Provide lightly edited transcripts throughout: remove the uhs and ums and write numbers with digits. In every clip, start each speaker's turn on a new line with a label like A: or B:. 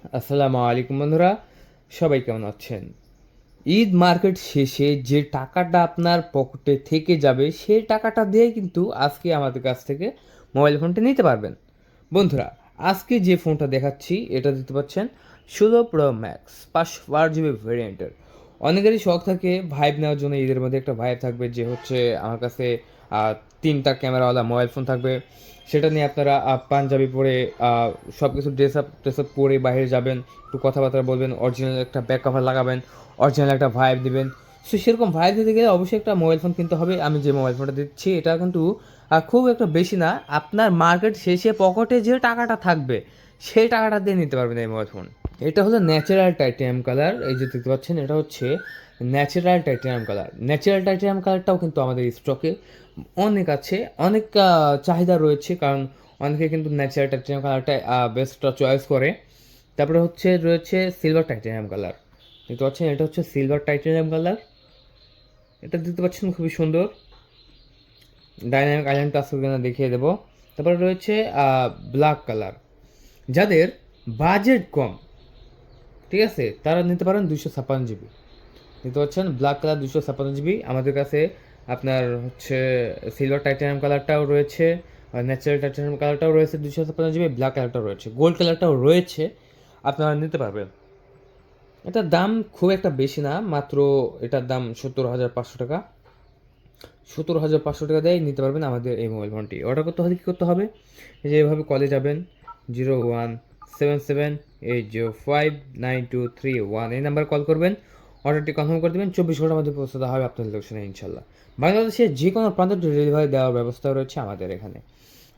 A: আসসালামু আলাইকুম বন্ধুরা, সবাই কেমন আছেন? ঈদ মার্কেট শেষে যে টাকাটা আপনার পকেটে থেকে যাবে সেই টাকাটা দিয়ে কিন্তু আজকে আমাদের কাছ থেকে মোবাইল ফোনটি নিতে পারবেন। বন্ধুরা, আজকে যে ফোনটা দেখাচ্ছি এটা দিতে পাচ্ছেন 16 Pro Max 512 GB ভেরিয়েন্টের। অনেকেরই শখ থাকে ভাইব নেওয়ার জন্য, ঈদের মধ্যে একটা ভাইব থাকবে যে হচ্ছে আমার কাছে তিনটা ক্যামেরাওয়ালা মোবাইল ফোন থাকবে। সেটা নিয়ে আপনারা পাঞ্জাবি পরে সব কিছু ড্রেস আপ পরে বাইরে যাবেন, একটু কথাবার্তা বলবেন, অরিজিনাল একটা ব্যাক কভার লাগাবেন, অরিজিনাল একটা ভাইব দিবেন। সো সেরকম ভাইব দিতে গেলে অবশ্যই একটা মোবাইল ফোন কিনতে হবে। আমি যে মোবাইল ফোনটা দিচ্ছি এটা কিন্তু খুব একটা বেশি না, আপনার মার্কেট শেষে পকেটে যে টাকাটা থাকবে সেই টাকাটা দিয়ে নিতে পারবেন এই মোবাইল ফোন। এটা হলো ন্যাচারাল টাইটেনিয়াম কালার, এই যে দেখতে পাচ্ছেন এটা হচ্ছে natural titanium colour. Natural titanium কালারটাও কিন্তু আমাদের স্টকে অনেক আছে, অনেক চাহিদা রয়েছে, কারণ অনেকে কিন্তু ন্যাচারাল টাইটেনিয়াম কালারটা বেস্টটা চয়েস করে। তারপরে রয়েছে সিলভার টাইটেনিয়াম কালার, দেখতে পাচ্ছেন এটা হচ্ছে সিলভার টাইটেনিয়াম কালার। এটা দেখতে পাচ্ছেন খুবই সুন্দর, ডাইনামিক আইল্যান্ড টাচ করে দেখিয়ে দেবো। তারপরে রয়েছে ব্ল্যাক কালার। যাদের বাজেট কম, ঠিক আছে, তারা নিতে পারেন 256 GB। দেখতে পাচ্ছেন ব্ল্যাক কালার 256 GB আমাদের কাছে। আপনার হচ্ছে সিলভার টাইটানিয়াম কালারটাও রয়েছে, ন্যাচারাল টাইটানিয়াম কালারটাও রয়েছে 256 GB, ব্ল্যাক কালারটাও রয়েছে, গোল্ড কালারটাও রয়েছে, আপনারা নিতে পারবেন। এটার দাম খুব একটা বেশি না, মাত্র এটার দাম 17,500 টাকা। 17,500 টাকা দিয়ে নিতে পারবেন আমাদের এই মোবাইল ফোনটি। অর্ডার করতে হলে কী করতে হবে, এই যে এভাবে কলে যাবেন, 0177805923 এই নাম্বার কল করবেন, অর্ডারটি কনফার্ম করে দেবেন, 24 ঘন্টার মধ্যে পৌঁছে দেওয়া হবে আপনার লোকেশনে ইনশাল্লাহ। বাংলাদেশের যে কোনো প্রান্তে ডেলিভারি দেওয়ার ব্যবস্থা রয়েছে আমাদের এখানে।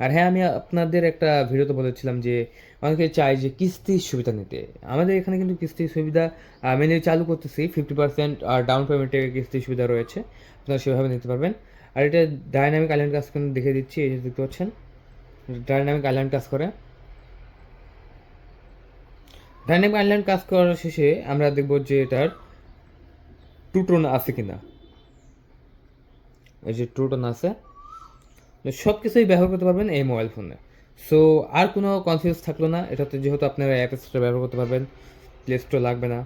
A: আর হ্যাঁ, আমি আপনাদের একটা ভিডিওতে বলেছিলাম যে অনেকে চায় যে কিস্তির সুবিধা নিতে। আমাদের এখানে কিন্তু কিস্তির সুবিধা মেনলি চালু করতেছি, 50% ডাউন পেমেন্টের কিস্তির সুবিধা রয়েছে, আপনারা সেভাবে নিতে পারবেন। আর এটা ডাইনামিক আইল্যান্ড কাজ কিন্তু দেখে দিচ্ছি, এই যে দেখতে পাচ্ছেন ডাইনামিক আইল্যান্ড কাজ করে। ডাইনামিক আইল্যান্ড কাজ করার শেষে আমরা দেখব যে এটার টুটোন আছে কিনা। এই যে টুটোন আছে, সব কিছুই ব্যবহার করতে পারবেন এই মোবাইল ফোনে। সো আর কোনো কনফিউজ থাকলো না এটাতে, যেহেতু আপনারা অ্যাপ স্টোর ব্যবহার করতে পারবেন, প্লে স্টোর লাগবে না।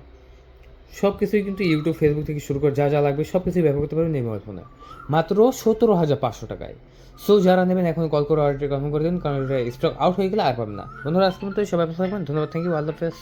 A: সব কিছুই কিন্তু ইউটিউব, ফেসবুক থেকে শুরু করে যা যা লাগবে সব কিছুই ব্যবহার করতে পারবেন এই মোবাইল ফোনে, মাত্র 17,500 টাকায়। সো যারা নেবেন এখন কল করে অর্ডারটি কনফার্ম করে দিন, কারণ এটা স্টক আউট হয়ে গেলে আর পাবেন না। বন্ধুরা, আজকের মতো সবাই ভালো থাকবেন, ধন্যবাদ, থ্যাংক ইউ, আল্লাহ হাফেজ।